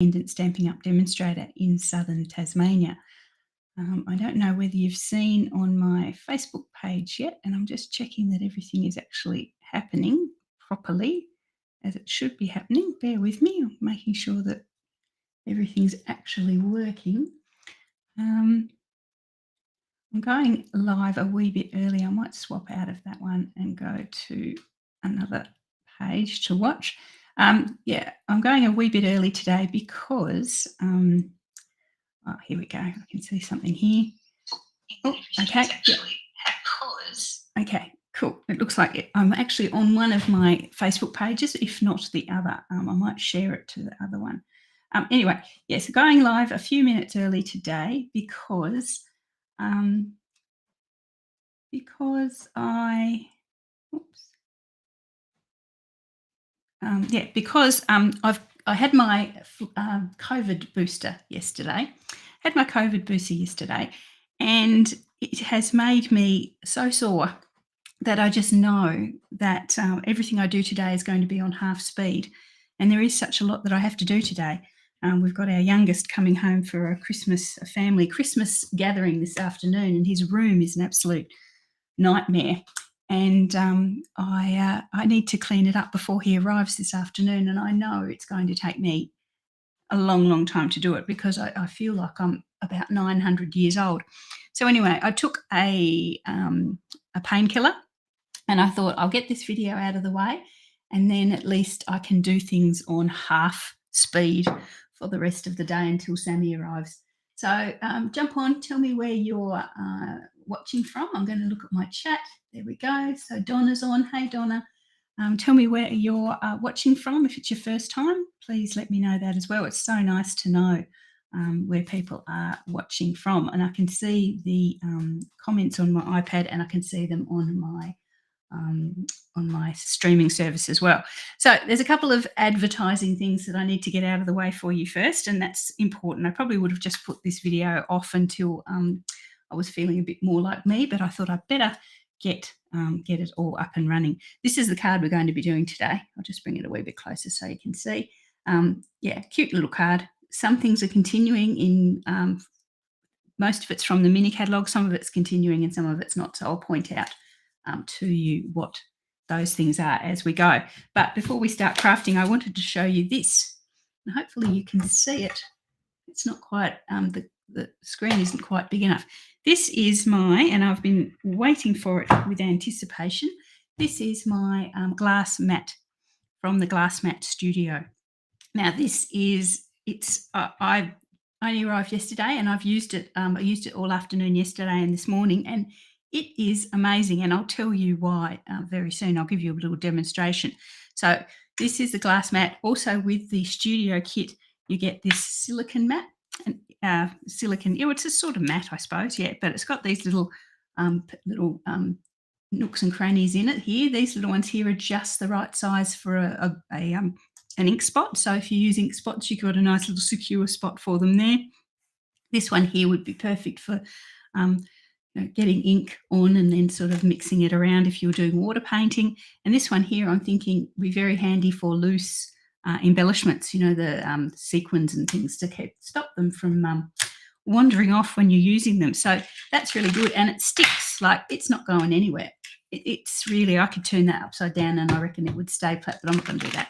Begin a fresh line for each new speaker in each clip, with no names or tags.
independent Stampin' Up! Demonstrator in southern Tasmania. I don't know whether you've seen on my Facebook page yet, and I'm just checking that everything is actually happening properly as it should be happening. Bear with me, I'm making sure that everything's actually working. I'm going live a wee bit early. I might swap out of that one and go to another page to watch. Yeah, I'm going a wee bit early today because, here we go. I can see something here. Oh, okay. Yeah. Okay, cool. It looks like I'm actually on one of my Facebook pages, if not the other. I might share it to the other one. Anyway, yeah, so going live a few minutes early today because I, oops. Because I had my COVID booster yesterday. And it has made me so sore that I just know that everything I do today is going to be on half speed, and there is such a lot that I have to do today. We've got our youngest coming home for a family Christmas gathering this afternoon, and his room is an absolute nightmare. And I need to clean it up before he arrives this afternoon, and I know it's going to take me a long, long time to do it because I feel like I'm about 900 years old. So anyway, I took a painkiller, and I thought I'll get this video out of the way, and then at least I can do things on half speed for the rest of the day until Sammy arrives. So jump on, tell me where you're watching from. I'm going to look at my chat. There we go. So Donna's on. Hey, Donna. Tell me where you're watching from. If it's your first time, please let me know that as well. It's so nice to know where people are watching from. And I can see the comments on my iPad, and I can see them on my streaming service as well. So there's a couple of advertising things that I need to get out of the way for you first, and that's important. I probably would have just put this video off until I was feeling a bit more like me, but I thought I'd better get it all up and running. This is the card we're going to be doing today. I'll just bring it a wee bit closer so you can see. Yeah, cute little card. Some things are continuing in, most of it's from the mini catalogue, some of it's continuing and some of it's not, so I'll point out to you what those things are as we go. But before we start crafting, I wanted to show you this, and hopefully you can see it. It's not quite, the screen isn't quite big enough. This is and I've been waiting for it with anticipation, this is my glass mat from the Glass Mat Studio. Now I only arrived yesterday, and I've used it. I used it all afternoon yesterday and this morning, and it is amazing. And I'll tell you why very soon. I'll give you a little demonstration. So this is the glass mat. Also with the studio kit, you get this silicone mat. And it's a sort of mat, I suppose, yeah, but it's got these little nooks and crannies in it here. These little ones here are just the right size for an ink spot. So if you use ink spots, you've got a nice little secure spot for them there. This one here would be perfect for getting ink on and then sort of mixing it around if you're doing water painting. And this one here, I'm thinking, would be very handy for loose embellishments, the sequins and things to stop them from wandering off when you're using them. So that's really good, and it sticks, like it's not going anywhere. It's really, I could turn that upside down and I reckon it would stay flat, but I'm not going to do that.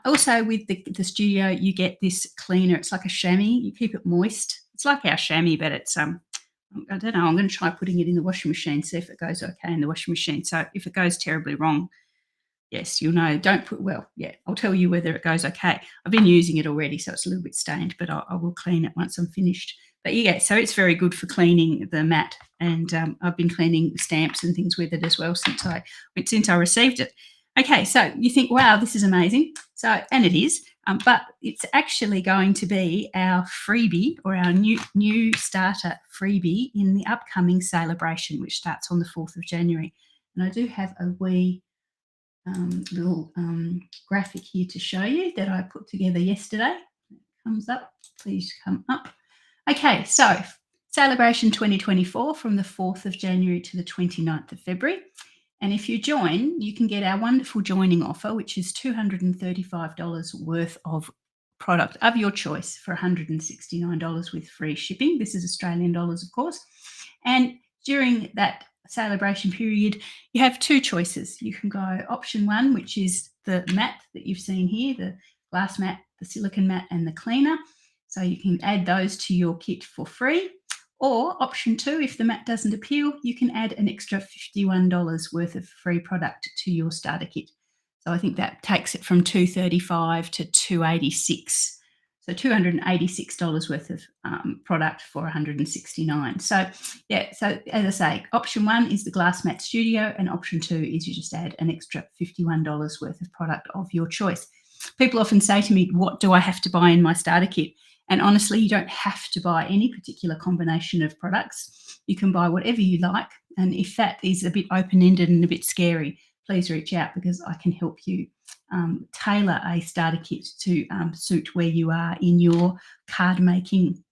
Also with the studio, you get this cleaner. It's like a chamois. You keep it moist. It's like our chamois, but it's I don't know. I'm going to try putting it in the washing machine, see if it goes okay in the washing machine. So if it goes terribly wrong, yes, you'll know. I'll tell you whether it goes okay. I've been using it already, so it's a little bit stained, but I will clean it once I'm finished. But yeah, so it's very good for cleaning the mat, and I've been cleaning stamps and things with it as well since I received it. Okay, so you think, wow, this is amazing. So, and it is, but it's actually going to be our freebie, or our new starter freebie in the upcoming celebration, which starts on the 4th of January. And I do have a wee little graphic here to show you that I put together yesterday. It comes up, please come up. Okay, so Celebration 2024 from the 4th of January to the 29th of February. And if you join, you can get our wonderful joining offer, which is $235 worth of product of your choice for $169 with free shipping. This is Australian dollars, of course. And during that celebration period, you have two choices. You can go option one, which is the mat that you've seen here, the glass mat, the silicone mat, and the cleaner. So you can add those to your kit for free. Or option two, if the mat doesn't appeal, you can add an extra $51 worth of free product to your starter kit. So I think that takes it from $235 to $286. So $286 worth of product for $169. So yeah, so as I say, option one is the Glass Mat Studio, and option two is you just add an extra $51 worth of product of your choice. People often say to me, what do I have to buy in my starter kit? And honestly, you don't have to buy any particular combination of products. You can buy whatever you like. And if that is a bit open-ended and a bit scary, please reach out, because I can help you tailor a starter kit to suit where you are in your card making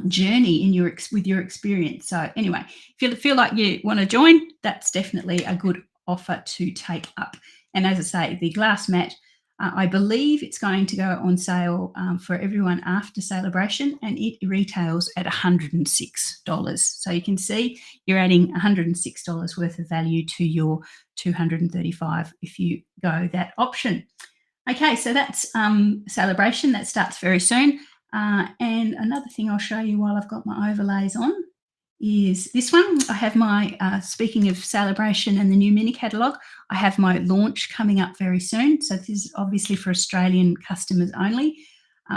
journey with your experience. So anyway, if you feel like you want to join, that's definitely a good offer to take up. And as I say, the glass mat, I believe it's going to go on sale for everyone after celebration, and it retails at $106. So you can see you're adding $106 worth of value to your $235 if you go that option. Okay, so that's celebration. That starts very soon. And another thing I'll show you while I've got my overlays on is this one. I have my, speaking of celebration and the new mini catalogue, I have my launch coming up very soon. So this is obviously for Australian customers only.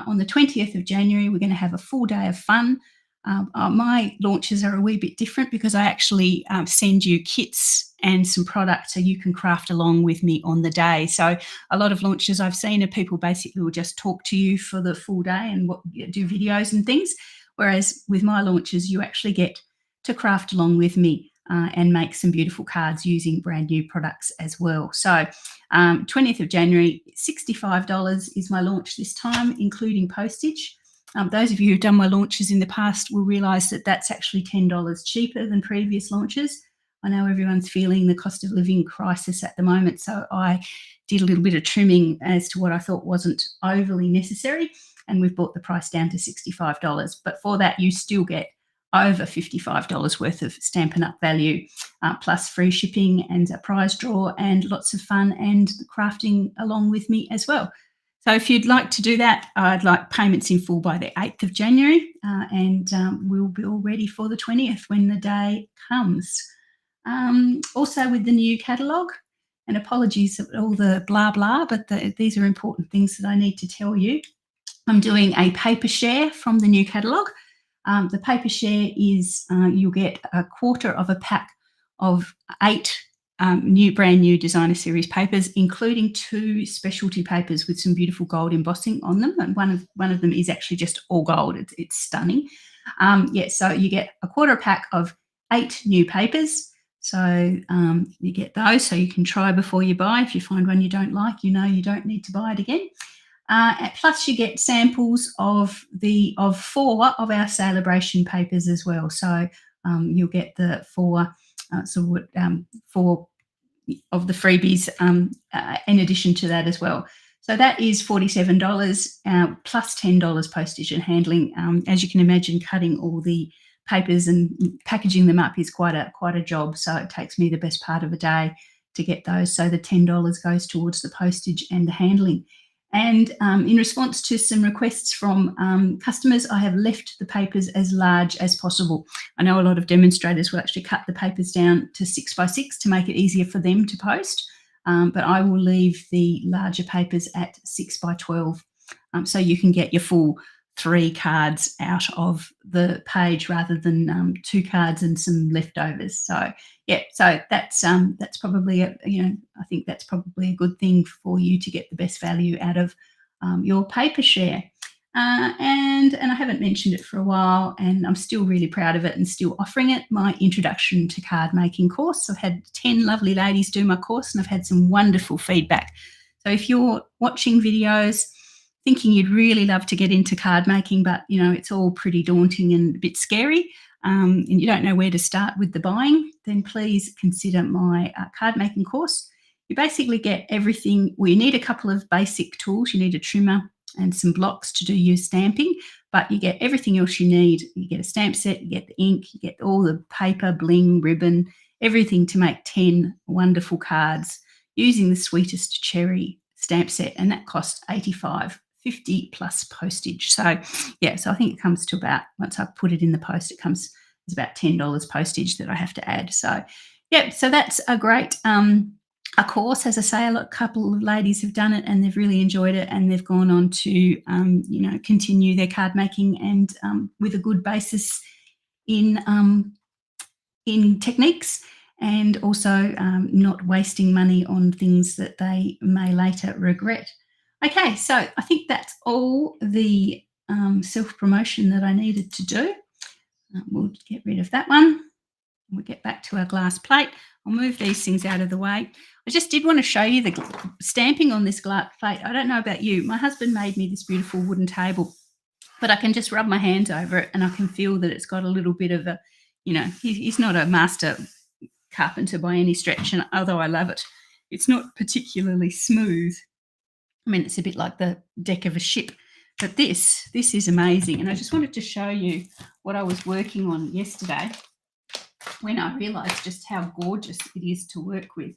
On the 20th of January, we're going to have a full day of fun. My launches are a wee bit different because I actually send you kits and some products so you can craft along with me on the day. So a lot of launches I've seen are people basically will just talk to you for the full day and do videos and things. Whereas with my launches, you actually get to craft along with me and make some beautiful cards using brand new products as well. So 20th of January, $65 is my launch this time, including postage. Those of you who've done my launches in the past will realise that that's actually $10 cheaper than previous launches. I know everyone's feeling the cost of living crisis at the moment, so I did a little bit of trimming as to what I thought wasn't overly necessary, and we've brought the price down to $65. But for that, you still get over $55 worth of Stampin' Up! Value, plus free shipping and a prize draw and lots of fun and crafting along with me as well. So if you'd like to do that, I'd like payments in full by the 8th of January, and we'll be all ready for the 20th when the day comes. Also with the new catalogue, and apologies for all the blah blah, but these are important things that I need to tell you. I'm doing a paper share from the new catalogue. The paper share is you'll get a quarter of a pack of 8 brand new designer series papers, including 2 specialty papers with some beautiful gold embossing on them. And one of them is actually just all gold. It's stunning. So you get a quarter pack of 8 new papers. So you get those so you can try before you buy. If you find one you don't like, you know you don't need to buy it again. Plus you get samples of 4 of our celebration papers as well. So you'll get the 4 of the freebies in addition to that as well. So that is $47 plus $10 postage and handling. As you can imagine, cutting all the papers and packaging them up is quite a job. So it takes me the best part of a day to get those. So the $10 goes towards the postage and the handling. And in response to some requests from customers, I have left the papers as large as possible. I know a lot of demonstrators will actually cut the papers down to 6 by 6 to make it easier for them to post, but I will leave the larger papers at 6 by 12, so you can get your full 3 cards out of the page rather than 2 cards and some leftovers. So yeah, so that's probably I think that's probably a good thing for you to get the best value out of your paper share. And I haven't mentioned it for a while, and I'm still really proud of it and still offering it, my Introduction to Card Making course. I've had 10 lovely ladies do my course, and I've had some wonderful feedback. So if you're watching videos thinking you'd really love to get into card making, but it's all pretty daunting and a bit scary, and you don't know where to start with the buying, then please consider my card making course. You basically get everything. Well, you need a couple of basic tools. You need a trimmer, and some blocks to do your stamping, but you get everything else you need. You get a stamp set, you get the ink, you get all the paper, bling, ribbon, everything to make 10 wonderful cards using the Sweetest Cherry stamp set, and that costs $85.50 plus postage. So yeah, so I think it comes to about, once I put it in the post, it's about $10 postage that I have to add. So yeah, so that's a great a course. As I say, a couple of ladies have done it and they've really enjoyed it, and they've gone on to continue their card making, and with a good basis in techniques, and also not wasting money on things that they may later regret. Okay, so I think that's all the self-promotion that I needed to do. We'll get rid of that one. We'll get back to our glass plate. I'll move these things out of the way. I just did want to show you the stamping on this glass plate. I don't know about you. My husband made me this beautiful wooden table, but I can just rub my hands over it and I can feel that it's got a little bit of a, he's not a master carpenter by any stretch, and although I love it, it's not particularly smooth. I mean, it's a bit like the deck of a ship, but this is amazing. And I just wanted to show you what I was working on yesterday when I realised just how gorgeous it is to work with.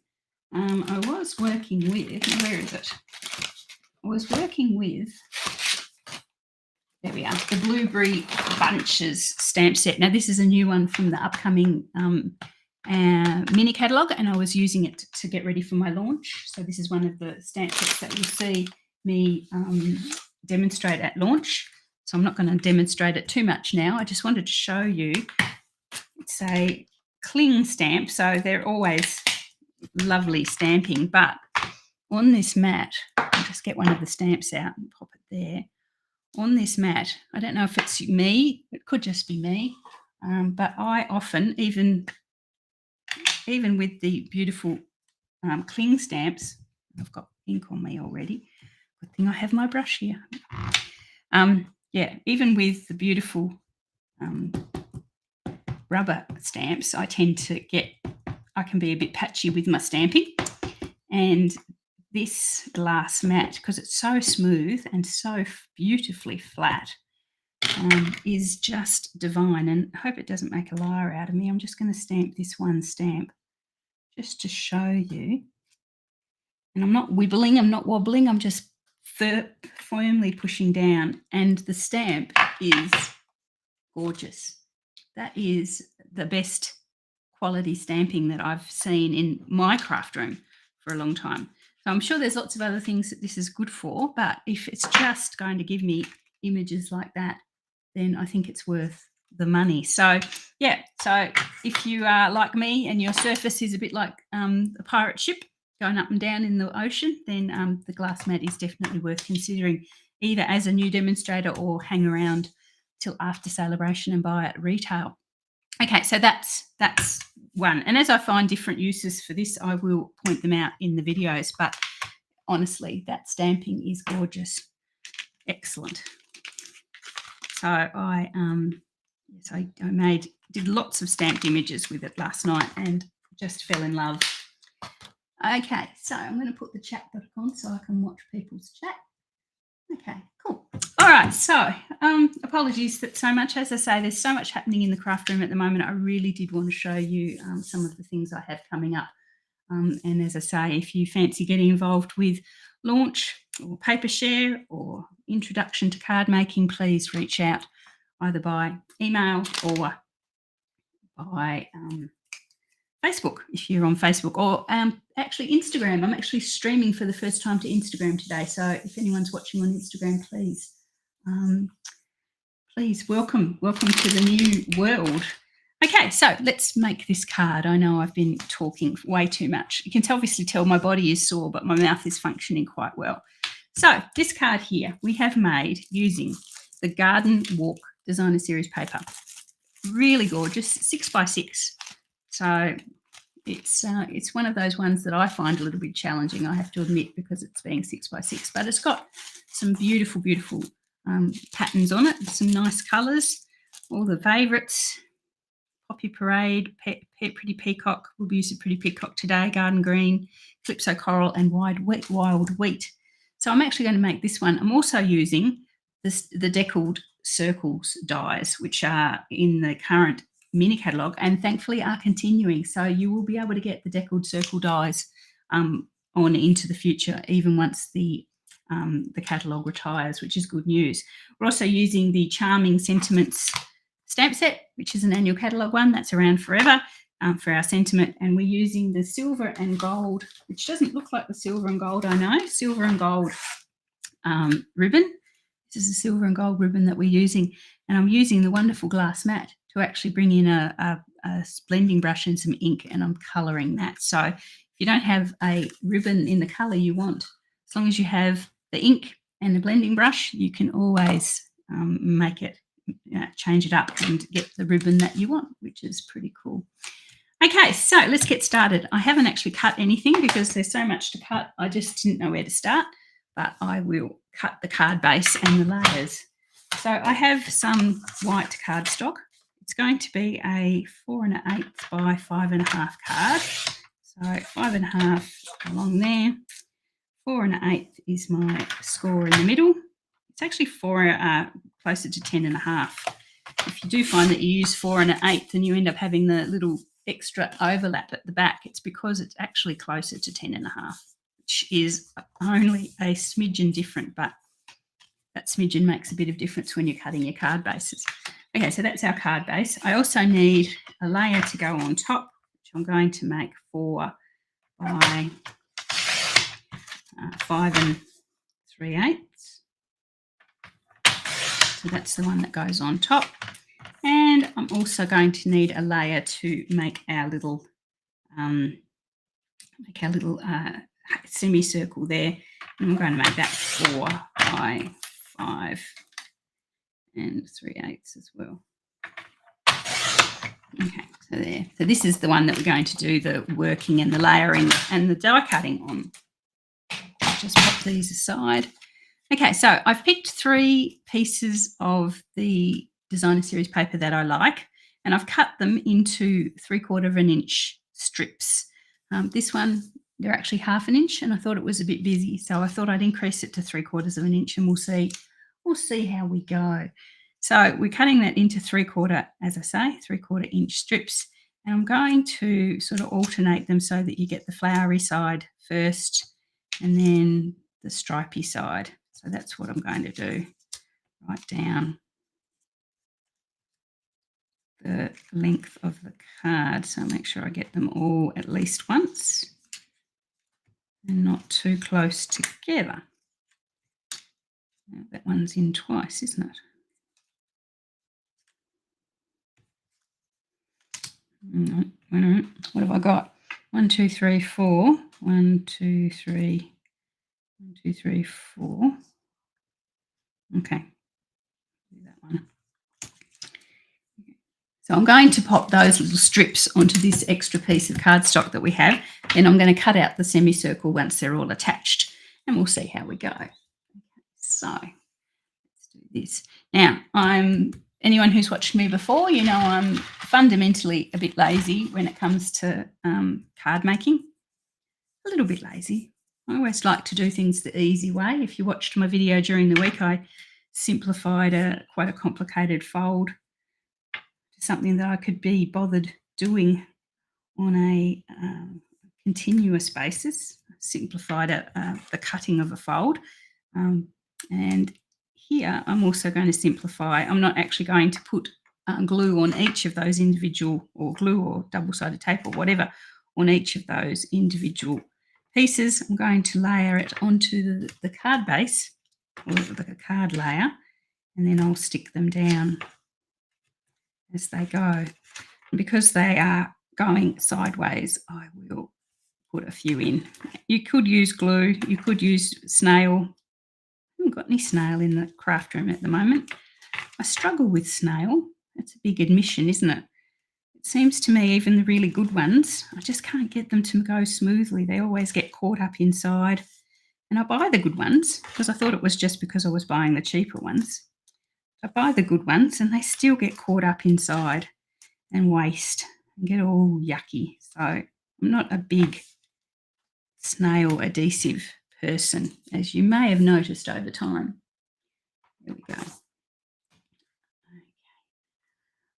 I was working with, where is it? I was working with, there we are, the Blueberry Bunches stamp set. Now, this is a new one from the upcoming mini catalogue, and I was using it to get ready for my launch. So this is one of the stamp sets that you'll see me demonstrate at launch. So I'm not going to demonstrate it too much now. I just wanted to show you. It's a cling stamp, so they're always lovely stamping, but on this mat, I'll just get one of the stamps out and pop it there. On this mat, I don't know if it's me, it could just be me, but I often, even with the beautiful cling stamps, I've got ink on me already. Good thing I have my brush here. Yeah, even with the beautiful rubber stamps, I can be a bit patchy with my stamping. And this glass mat, because it's so smooth and so beautifully flat, is just divine. And I hope it doesn't make a liar out of me. I'm just going to stamp this one stamp just to show you. And I'm not wibbling, I'm not wobbling, I'm just firmly pushing down. And the stamp is gorgeous. That is the best quality stamping that I've seen in my craft room for a long time. So I'm sure there's lots of other things that this is good for, but if it's just going to give me images like that, then I think it's worth the money. So yeah, so if you are like me and your surface is a bit like a pirate ship going up and down in the ocean, then the glass mat is definitely worth considering, either as a new demonstrator or hang around till after celebration and buy at retail. Okay, so that's one. And as I find different uses for this, I will point them out in the videos. But honestly, that stamping is gorgeous. Excellent. So I did lots of stamped images with it last night and just fell in love. Okay, so I'm going to put the chat back on so I can watch people's chat. Okay, cool. All right, so apologies that so much. As I say, there's so much happening in the craft room at the moment. I really did want to show you some of the things I have coming up. And as I say, if you fancy getting involved with launch or paper share or introduction to card making, please reach out either by email or by Facebook, if you're on Facebook, or actually Instagram. I'm actually streaming for the first time to Instagram today. So if anyone's watching on Instagram, please welcome to the new world. Okay, so let's make this card. I know I've been talking way too much. You can obviously tell my body is sore, but my mouth is functioning quite well. So this card here we have made using the Garden Walk Designer Series paper. Really gorgeous, 6x6. So it's one of those ones that I find a little bit challenging, I have to admit, because it's being 6x6. But it's got some beautiful, beautiful patterns on it, some nice colours, all the favourites. Poppy Parade, Pretty Peacock. We'll use a Pretty Peacock today. Garden Green, Calypso Coral, and Wild Wheat. So I'm actually going to make this one. I'm also using the Deckled circles dies, which are in the current mini catalogue and thankfully are continuing. So you will be able to get the Deckled circle dies on into the future, even once the catalogue retires, which is good news. We're also using the Charming Sentiments stamp set, which is an annual catalogue one that's around forever for our sentiment. And we're using the silver and gold, which doesn't look like the silver and gold, I know, silver and gold ribbon. This is the silver and gold ribbon that we're using. And I'm using the wonderful glass mat to actually bring in a blending brush and some ink, and I'm colouring that. So if you don't have a ribbon in the colour you want, as long as you have the ink and the blending brush, you can always make it, change it up and get the ribbon that you want, which is pretty cool. Okay, so let's get started. I haven't actually cut anything because there's so much to cut. I just didn't know where to start, but I will cut the card base and the layers. So I have some white cardstock. It's going to be a 4 1/8 by 5 1/2 card. So 5 1/2 along there. 4 1/8 is my score in the middle. It's actually closer to 10 1/2. If you do find that you use 4 1/8 and you end up having the little extra overlap at the back, it's because it's actually closer to 10 1/2, which is only a smidgen different, but that smidgen makes a bit of difference when you're cutting your card bases. Okay, so that's our card base. I also need a layer to go on top, which I'm going to make 4 by 5 3/8. So that's the one that goes on top. And I'm also going to need a layer to make our little semicircle there. And I'm going to make that 4 by 5 3/8 as well. Okay, so there. So this is the one that we're going to do the working and the layering and the die cutting on. Just pop these aside. Okay, so I've picked 3 pieces of the designer series paper that I like, and I've cut them into 3/4 inch strips. This one, they're actually 1/2 inch, and I thought it was a bit busy, so I thought I'd increase it to 3/4 inch, and we'll see how we go. So we're cutting that into 3/4, as I say, 3/4 inch strips, and I'm going to sort of alternate them so that you get the flowery side first and then the stripy side. So that's what I'm going to do. Write down the length of the card, so make sure I get them all at least once and not too close together. Now, that one's in twice, isn't it? No. What have I got? 1 2 3 4. 1 2 3. 1 2 3 4. Okay. Do that one. So I'm going to pop those little strips onto this extra piece of cardstock that we have. Then I'm going to cut out the semicircle once they're all attached, and we'll see how we go. Okay, so let's do this. Now, anyone who's watched me before, you know I'm fundamentally a bit lazy when it comes to card making. A little bit lazy. I always like to do things the easy way. If you watched my video during the week, I simplified quite a complicated fold to something that I could be bothered doing on a continuous basis. Simplified the cutting of a fold. And here I'm also going to simplify. I'm not actually going to put glue on each of those individual, or glue or double-sided tape or whatever, on each of those individual pieces. I'm going to layer it onto the card base, or the card layer, and then I'll stick them down as they go. And because they are going sideways, I will put a few in. You could use glue, you could use snail. I haven't got any snail in the craft room at the moment. I struggle with snail. That's a big admission, isn't it? It seems to me even the really good ones, I just can't get them to go smoothly. They always get caught up inside. And I buy the good ones because I thought it was just because I was buying the cheaper ones. I buy the good ones and they still get caught up inside and waste and get all yucky. So I'm not a big snail adhesive person, as you may have noticed over time. There we go.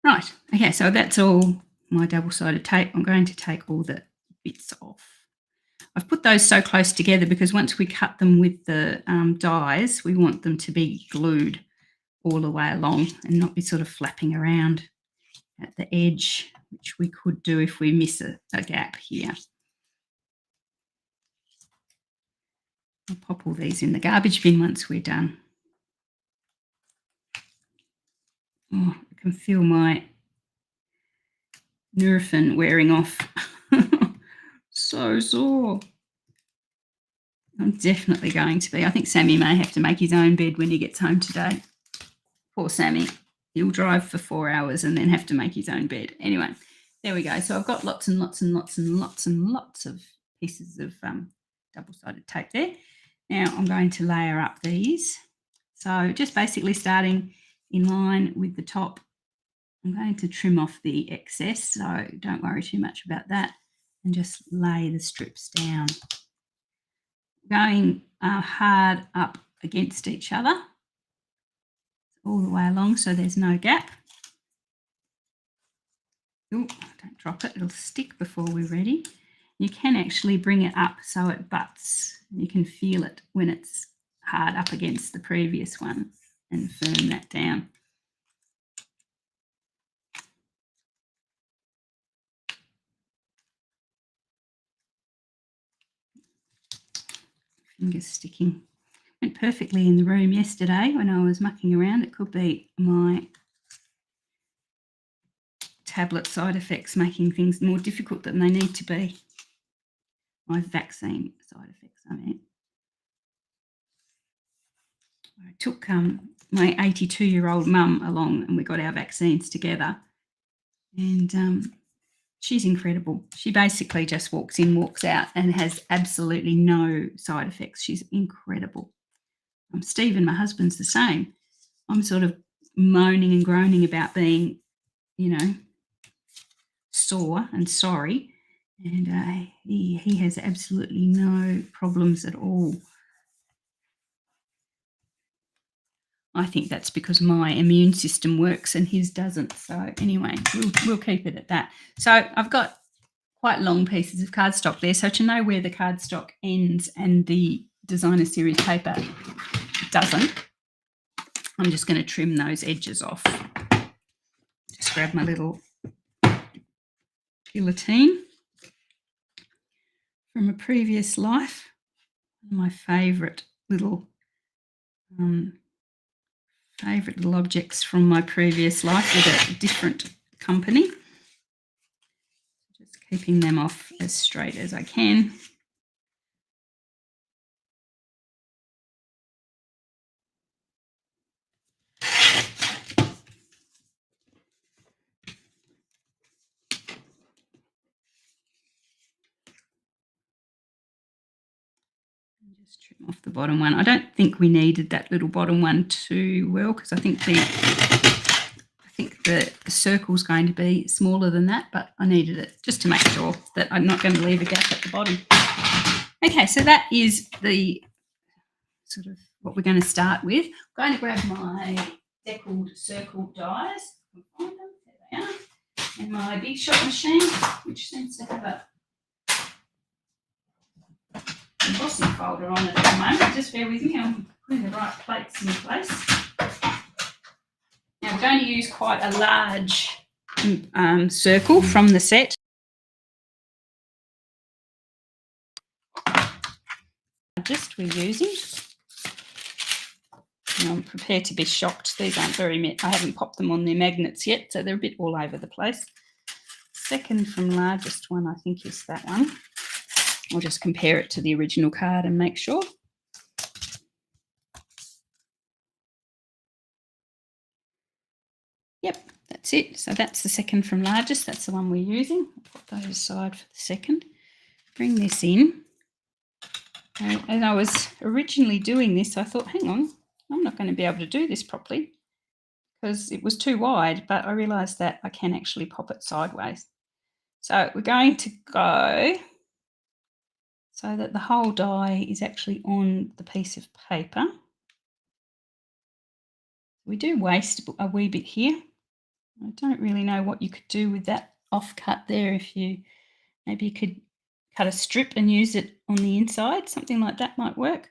Right, okay, so that's all my double-sided tape. I'm going to take all the bits off. I've put those so close together because once we cut them with the dies, we want them to be glued all the way along and not be sort of flapping around at the edge, which we could do if we miss a gap here. I'll pop all these in the garbage bin once we're done. Oh, I can feel my Nurofen wearing off. So sore. I'm definitely going to be. I think Sammy may have to make his own bed when he gets home today. Poor Sammy. He'll drive for 4 hours and then have to make his own bed. Anyway, there we go. So I've got lots and lots and lots and lots and lots of pieces of double-sided tape there. Now I'm going to layer up these. So just basically starting in line with the top. I'm going to trim off the excess, so don't worry too much about that, and just lay the strips down. Going hard up against each other all the way along so there's no gap. Ooh, don't drop it, it'll stick before we're ready. You can actually bring it up so it butts. You can feel it when it's hard up against the previous one and firm that down. Fingers sticking. Went perfectly in the room yesterday when I was mucking around. It could be my tablet side effects making things more difficult than they need to be. My vaccine side effects, I mean. I took my 82-year-old mum along and we got our vaccines together. And she's incredible. She basically just walks in, walks out and has absolutely no side effects. She's incredible. Stephen, my husband's the same. I'm sort of moaning and groaning about being, sore and sorry. And he has absolutely no problems at all. I think that's because my immune system works and his doesn't. So anyway, we'll keep it at that. So I've got quite long pieces of cardstock there. So to know where the cardstock ends and the designer series paper doesn't, I'm just going to trim those edges off. Just grab my little guillotine from a previous life. My favourite little objects from my previous life with a different company. Just keeping them off as straight as I can. Just trim off the bottom one. I don't think we needed that little bottom one too well because I think the circle's going to be smaller than that, but I needed it just to make sure that I'm not going to leave a gap at the bottom. Okay, so that is the sort of what we're going to start with. I'm going to grab my Deckled circle dies. Find them. There they are. And my Big Shot machine, which seems to have a embossing folder on it at the moment. Just bear with me, I'm putting the right plates in place. Now we're going to use quite a large circle from the set. Just we're using. Now I'm prepared to be shocked. These aren't I haven't popped them on their magnets yet, so they're a bit all over the place. Second from largest one, I think, is that one. I'll just compare it to the original card and make sure. Yep, that's it. So that's the second from largest. That's the one we're using. I'll put those aside for the second. Bring this in. As I was originally doing this, I thought, hang on, I'm not going to be able to do this properly because it was too wide, but I realised that I can actually pop it sideways. So we're going to go so that the whole die is actually on the piece of paper. We do waste a wee bit here. I don't really know what you could do with that offcut there. If you maybe you could cut a strip and use it on the inside, something like that might work.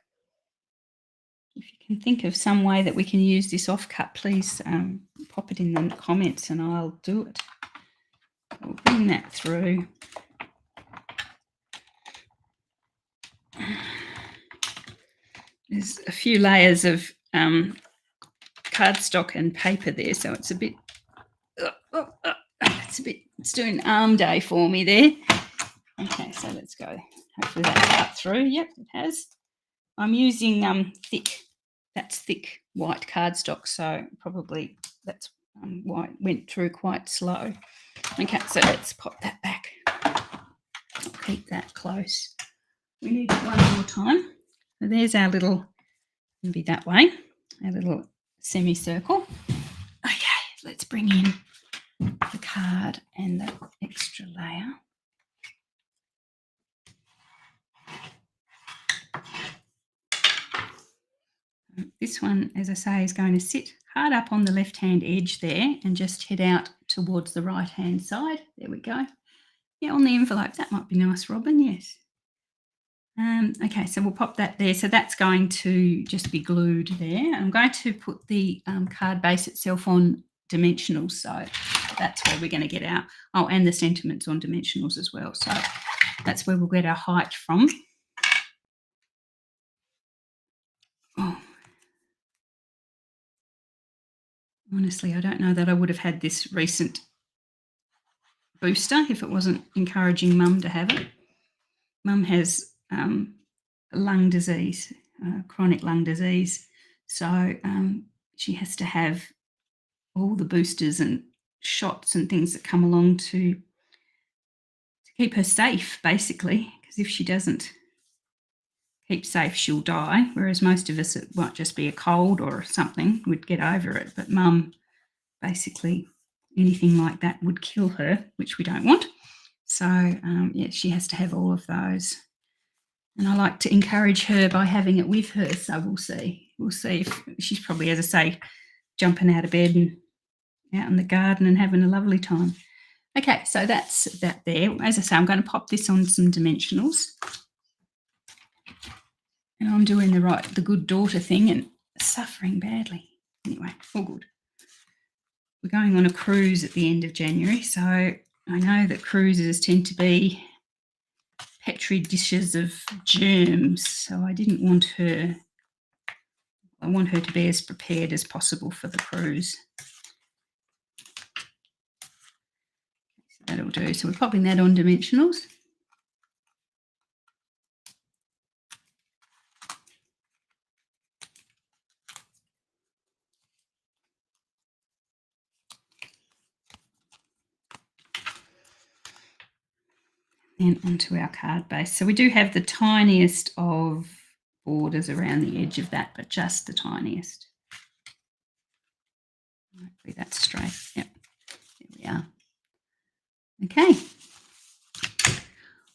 If you can think of some way that we can use this offcut, please pop it in the comments and I'll do it. We'll bring that through. There's a few layers of cardstock and paper there, so it's a bit, it's doing arm day for me there. Okay, so let's go. Hopefully that's cut through. Yep, it has. I'm using thick white cardstock, so probably that's why it went through quite slow. Okay, so let's pop that back. I'll keep that close. We need it one more time. So there's our little, maybe that way, our little semicircle. Okay, let's bring in the card and the extra layer. This one, as I say, is going to sit hard up on the left-hand edge there and just head out towards the right-hand side. There we go. Yeah, on the envelope. That might be nice, Robin, yes. Okay, so we'll pop that there. So that's going to just be glued there. I'm going to put the card base itself on dimensionals. So that's where we're going to get our, oh, and the sentiments on dimensionals as well. So that's where we'll get our height from. Oh. Honestly, I don't know that I would have had this recent booster if it wasn't encouraging Mum to have it. Mum has lung disease, chronic lung disease. So she has to have all the boosters and shots and things that come along to keep her safe, basically, because if she doesn't keep safe, she'll die, whereas most of us, it might just be a cold or something, we'd get over it. But Mum, basically, anything like that would kill her, which we don't want. So, yeah, she has to have all of those. And I like to encourage her by having it with her, so we'll see. We'll see if she's probably, as I say, jumping out of bed and out in the garden and having a lovely time. Okay, so that's that there. As I say, I'm going to pop this on some dimensionals. And I'm doing the good daughter thing and suffering badly. Anyway, all good. We're going on a cruise at the end of January, so I know that cruises tend to be petri dishes of germs, so I didn't want her, I want her to be as prepared as possible for the cruise. So that'll do. So we're popping that on dimensionals. And onto our card base. So we do have the tiniest of borders around the edge of that, but just the tiniest. Hopefully that's straight. Yep, there we are. Okay.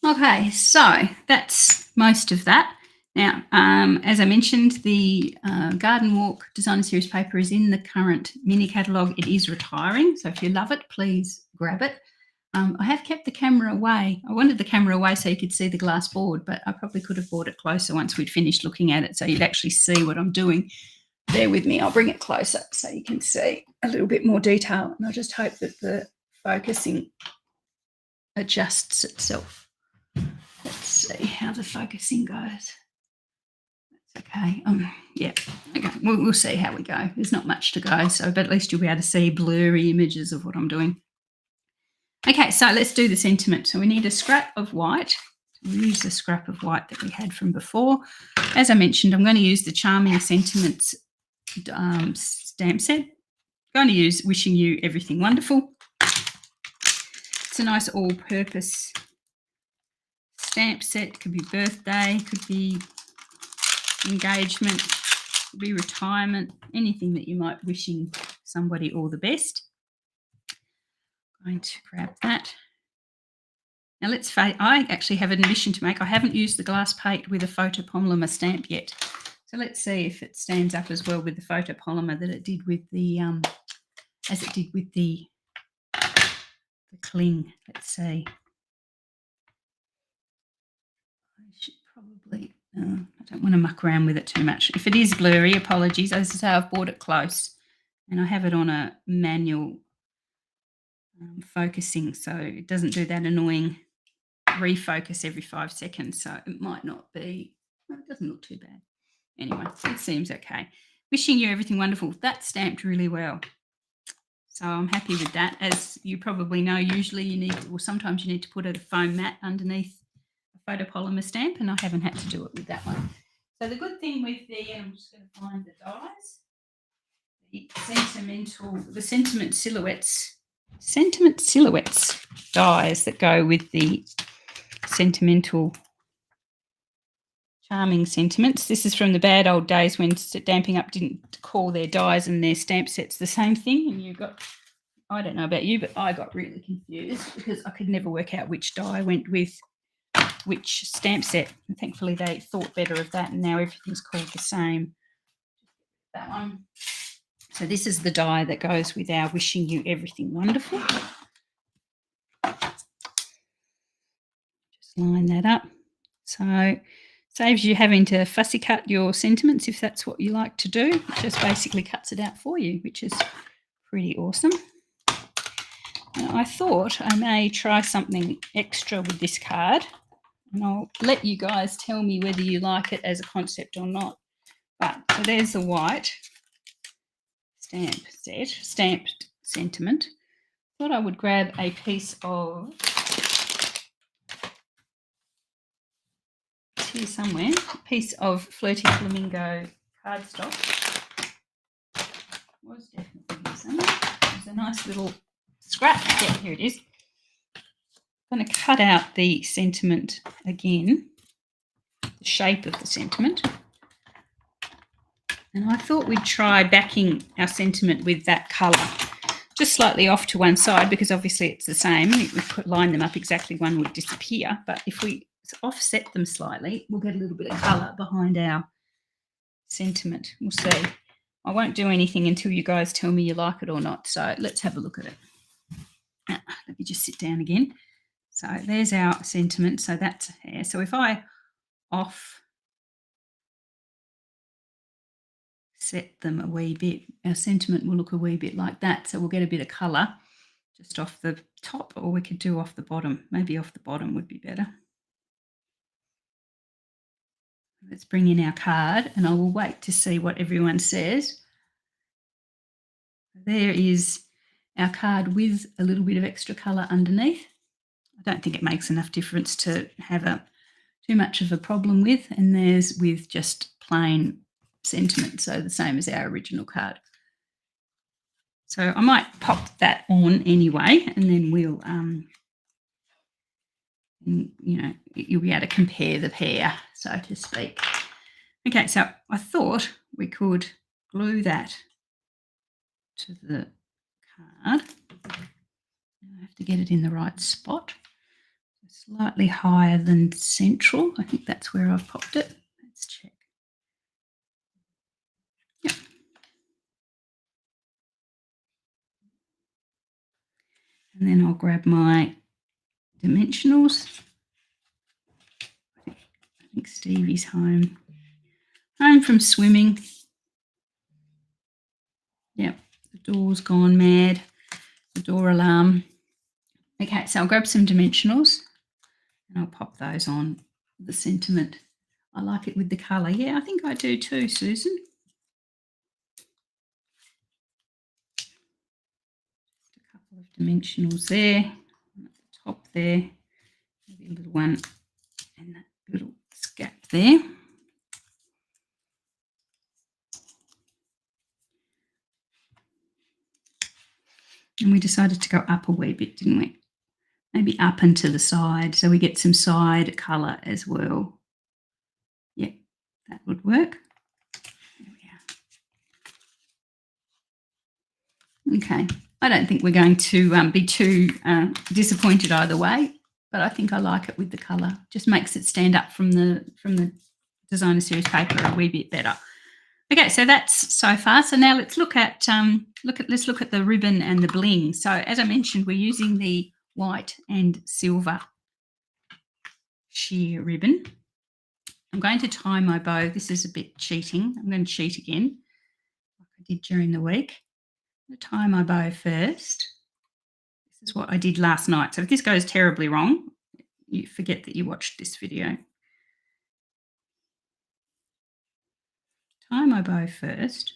Okay, so that's most of that. Now, as I mentioned, the Garden Walk Designer Series paper is in the current mini catalogue. It is retiring, so if you love it, please grab it. I have kept the camera away. I wanted the camera away so you could see the glass board, but I probably could have brought it closer once we'd finished looking at it so you'd actually see what I'm doing. Bear with me, I'll bring it closer so you can see a little bit more detail, and I just hope that the focusing adjusts itself. Let's see how the focusing goes. That's okay. Yeah, okay, we'll see how we go. There's not much to go, so but at least you'll be able to see blurry images of what I'm doing. Okay, so let's do the sentiment. So we need a scrap of white. We'll use the scrap of white that we had from before. As I mentioned, I'm going to use the Charming Sentiments stamp set. I'm going to use Wishing You Everything Wonderful. It's a nice all-purpose stamp set. Could be birthday, could be engagement, could be retirement, anything that you might be wishing somebody all the best. I'm going to grab that. Now let's face, I actually have an admission to make. I haven't used the glass plate with a photopolymer stamp yet. So let's see if it stands up as well with the photopolymer that it did with the, as it did with the cling. Let's see. I should probably, I don't want to muck around with it too much. If it is blurry, apologies. As I say, I've bought it close and I have it on a manual focusing, so it doesn't do that annoying refocus every 5 seconds. So it might not be, well, it doesn't look too bad. Anyway, it seems okay. Wishing you everything wonderful. That stamped really well. So I'm happy with that. As you probably know, usually you need, or sometimes you need to put a foam mat underneath a photopolymer stamp, and I haven't had to do it with that one. So the good thing with the, I'm just going to find the dies, the sentiment silhouettes dies that go with the sentimental charming sentiments. This is from the bad old days when Stampin' Up didn't call their dies and their stamp sets the same thing, and you got, I don't know about you, but I got really confused because I could never work out which die went with which stamp set. And thankfully they thought better of that, and now everything's called the same. That one. So this is the die that goes with our wishing you everything wonderful. Just line that up. So saves you having to fussy cut your sentiments if that's what you like to do. It just basically cuts it out for you, which is pretty awesome. Now, I thought I may try something extra with this card, and I'll let you guys tell me whether you like it as a concept or not. But so there's the white stamp set, stamped sentiment. Thought I would grab a piece of, it's here somewhere, a piece of Flirty Flamingo cardstock. Was definitely here somewhere. There's a nice little scrap. Yeah, here it is. I'm going to cut out the sentiment again, the shape of the sentiment. And I thought we'd try backing our sentiment with that colour, just slightly off to one side, because obviously it's the same. If we could line them up exactly, one would disappear. But if we offset them slightly, we'll get a little bit of colour behind our sentiment. We'll see. I won't do anything until you guys tell me you like it or not. So let's have a look at it. Let me just sit down again. So there's our sentiment. So that's a hair. So if I offset them a wee bit, our sentiment will look a wee bit like that. So we'll get a bit of colour just off the top, or we could do off the bottom. Maybe off the bottom would be better. Let's bring in our card, and I will wait to see what everyone says. There is our card with a little bit of extra colour underneath. I don't think it makes enough difference to have too much of a problem with. And there's with just plain sentiment, so the same as our original card. So I might pop that on anyway, and then we'll, you'll be able to compare the pair, so to speak. Okay, so I thought we could glue that to the card. I have to get it in the right spot. Slightly higher than central. I think that's where I've popped it. Let's check. Yep. And then I'll grab my dimensionals. I think Stevie's home from swimming. Yep, the door's gone mad. The door alarm. Okay, so I'll grab some dimensionals and I'll pop those on the sentiment. I like it with the colour. Yeah, I think I do too, Susan. Just a couple of dimensionals there, at the top there, maybe a little one, and that little gap there. And we decided to go up a wee bit, didn't we? Maybe up and to the side, so we get some side colour as well. Yep, that would work. There we are. Okay, I don't think we're going to be too disappointed either way. but I think I like it with the colour. Just makes it stand up from the designer series paper a wee bit better. Okay, so that's so far. So now let's look at the ribbon and the bling. So as I mentioned, we're using the white and silver sheer ribbon. I'm going to tie my bow. This is a bit cheating. I'm going to cheat again, like I did during the week. I'm going to tie my bow first. This is what I did last night. So if this goes terribly wrong, you forget that you watched this video. Tie my bow first.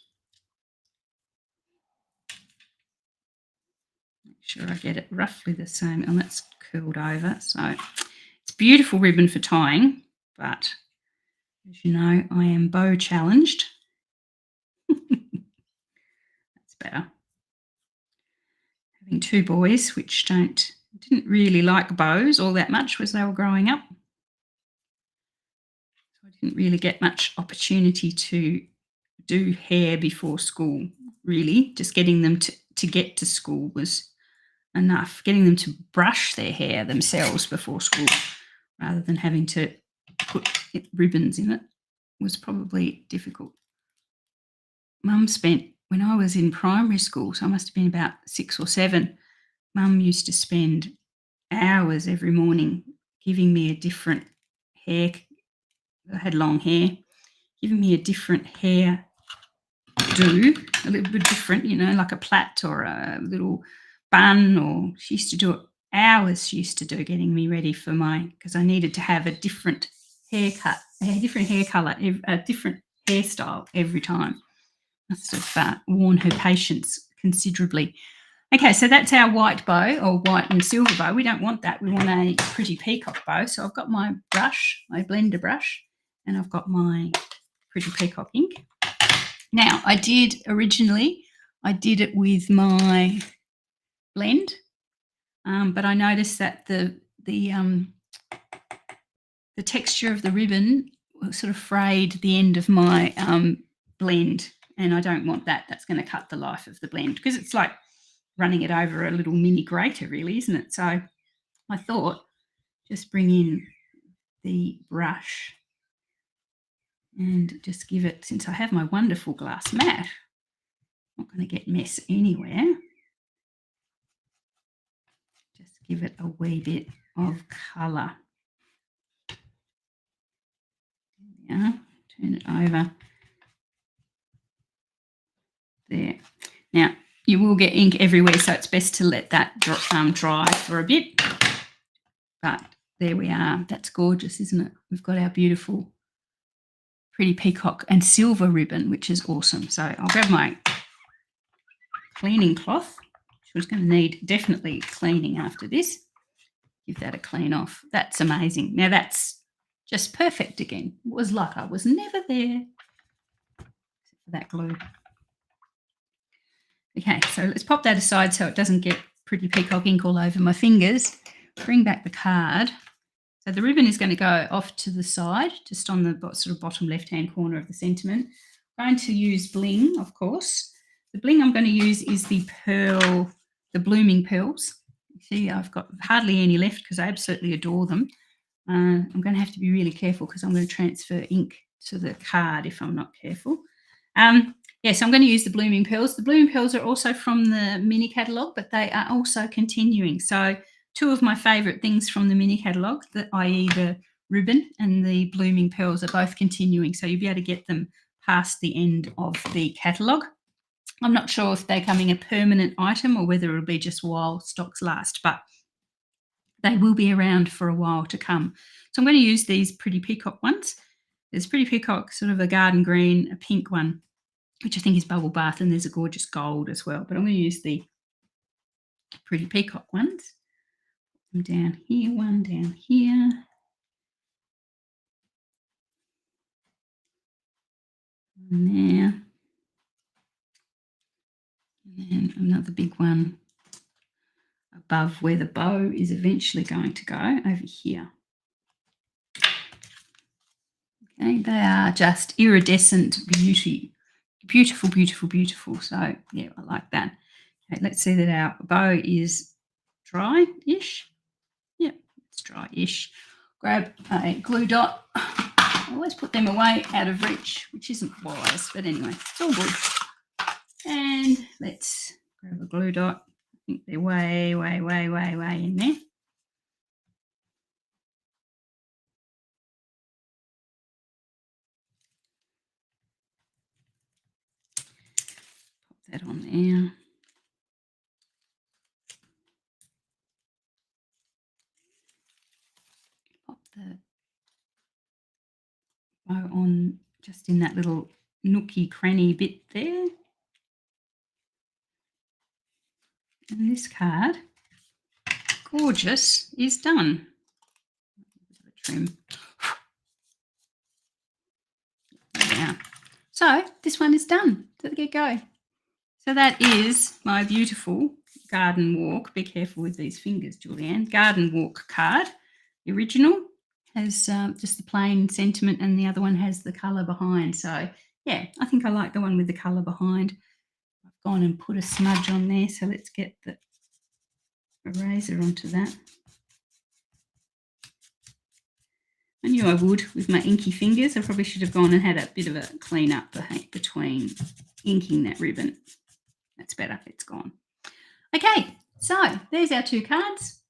Make sure I get it roughly the same, and that's curled over. So it's beautiful ribbon for tying, but as you know, I am bow challenged. That's better. Having two boys which didn't really like bows all that much as they were growing up. So I didn't really get much opportunity to do hair before school, really. Just getting them to get to school was enough. Getting them to brush their hair themselves before school rather than having to put ribbons in it was probably difficult. Mum spent, when I was in primary school, so I must have been about 6 or 7, Mum used to spend hours every morning giving me a different hair. I had long hair, giving me a different hair do, a little bit different, like a plait or a little bun, or she used to do it hours. She used to do getting me ready for because I needed to have a different haircut, a different hair colour, a different hairstyle every time. Must have worn her patience considerably. Okay, so that's our white bow, or white and silver bow. We don't want that. We want a pretty peacock bow. So I've got my brush, my blender brush, and I've got my pretty peacock ink. Now, I did it with my blend, but I noticed that the texture of the ribbon sort of frayed the end of my blend, and I don't want that. That's going to cut the life of the blend because it's like running it over a little mini grater, really, isn't it? So I thought just bring in the brush and just give it, since I have my wonderful glass mat, not going to get mess anywhere. Just give it a wee bit of colour. Yeah, turn it over. There. Now, you will get ink everywhere, so it's best to let that dry for a bit. But there we are. That's gorgeous, isn't it? We've got our beautiful pretty peacock and silver ribbon, which is awesome. So I'll grab my cleaning cloth, which was going to need definitely cleaning after this. Give that a clean off. That's amazing. Now that's just perfect again. It was like I was never there, except for that glue. Okay, so let's pop that aside so it doesn't get pretty peacock ink all over my fingers. Bring back the card. So the ribbon is going to go off to the side, just on the sort of bottom left-hand corner of the sentiment. I'm going to use bling, of course. The bling I'm going to use is the blooming pearls. You see, I've got hardly any left because I absolutely adore them. I'm going to have to be really careful because I'm going to transfer ink to the card if I'm not careful. Yes, I'm going to use the blooming pearls. The blooming pearls are also from the mini catalogue, but they are also continuing. So two of my favourite things from the mini catalogue, i.e. the ribbon and the blooming pearls, are both continuing. So you'll be able to get them past the end of the catalogue. I'm not sure if they're coming a permanent item or whether it'll be just while stocks last, but they will be around for a while to come. So I'm going to use these pretty peacock ones. There's pretty peacock, sort of a garden green, a pink one, which I think is bubble bath, and there's a gorgeous gold as well. But I'm going to use the pretty peacock ones. One down here, one down here. One there. And then another big one above where the bow is eventually going to go, over here. Okay, they are just iridescent beauty. Beautiful, beautiful, beautiful. So, yeah, I like that. Okay, let's see that our bow is dry-ish. Yeah, It's dry-ish. Grab a glue dot. I always put them away out of reach, which isn't wise, but anyway, it's all good. And let's grab a glue dot. I think they're way in there. Pop that on there. Pop the bow on just in that little nooky cranny bit there. And this card, gorgeous, is done. Trim. Yeah. So this one is done to the get-go. So that is my beautiful garden walk. Be careful with these fingers, Julianne. Garden walk card. The original has just the plain sentiment, and the other one has the colour behind. So yeah, I think I like the one with the colour behind. I've gone and put a smudge on there. So let's get the eraser onto that. I knew I would with my inky fingers. I probably should have gone and had a bit of a clean up between inking that ribbon. That's better. It's gone. Okay, so there's our two cards.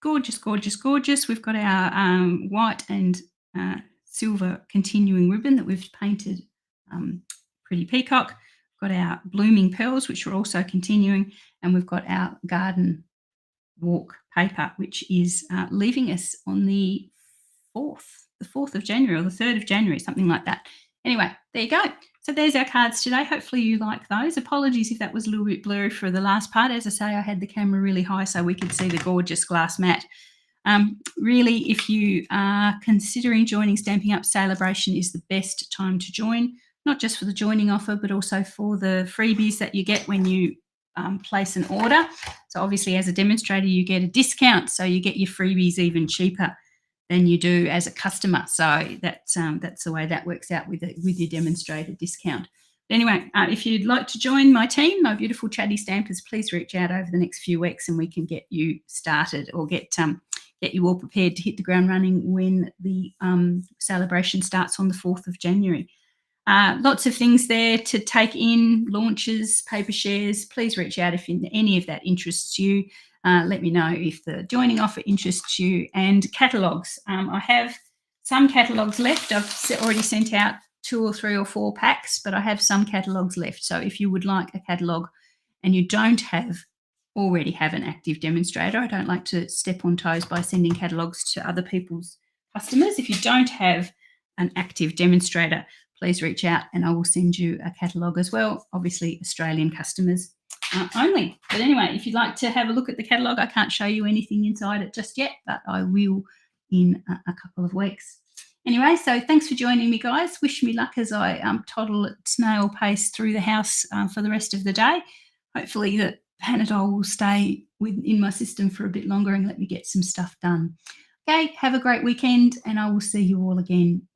Gorgeous, gorgeous, gorgeous. We've got our white and silver continuing ribbon that we've painted Pretty Peacock. We've got our blooming pearls, which are also continuing, and we've got our garden walk paper, which is leaving us on the 4th of January or the 3rd of January, something like that. Anyway, there you go. So there's our cards today. Hopefully you like those. Apologies if that was a little bit blurry for the last part. As I say, I had the camera really high so we could see the gorgeous glass mat. Really, if you are considering joining Stampin' Up, Celebration is the best time to join, not just for the joining offer, but also for the freebies that you get when you place an order. So obviously as a demonstrator, you get a discount, so you get your freebies even cheaper than you do as a customer. So that's the way that works out with your demonstrator discount. But anyway, if you'd like to join my team, my beautiful chatty stampers, please reach out over the next few weeks and we can get you started or get you all prepared to hit the ground running when the celebration starts on the 4th of January. Lots of things there to take in, launches, paper shares. Please reach out if any of that interests you. Let me know if the joining offer interests you, and catalogues. I have some catalogues left. I've already sent out 2 or 3 or 4 packs, but I have some catalogues left. So if you would like a catalogue and you don't already have an active demonstrator, I don't like to step on toes by sending catalogues to other people's customers. If you don't have an active demonstrator, please reach out and I will send you a catalogue as well. Obviously, Australian customers only. But anyway, if you'd like to have a look at the catalogue, I can't show you anything inside it just yet, but I will in a couple of weeks. Anyway, so thanks for joining me, guys. Wish me luck as I toddle at snail pace through the house for the rest of the day. Hopefully that Panadol will stay in my system for a bit longer and let me get some stuff done. Okay, have a great weekend and I will see you all again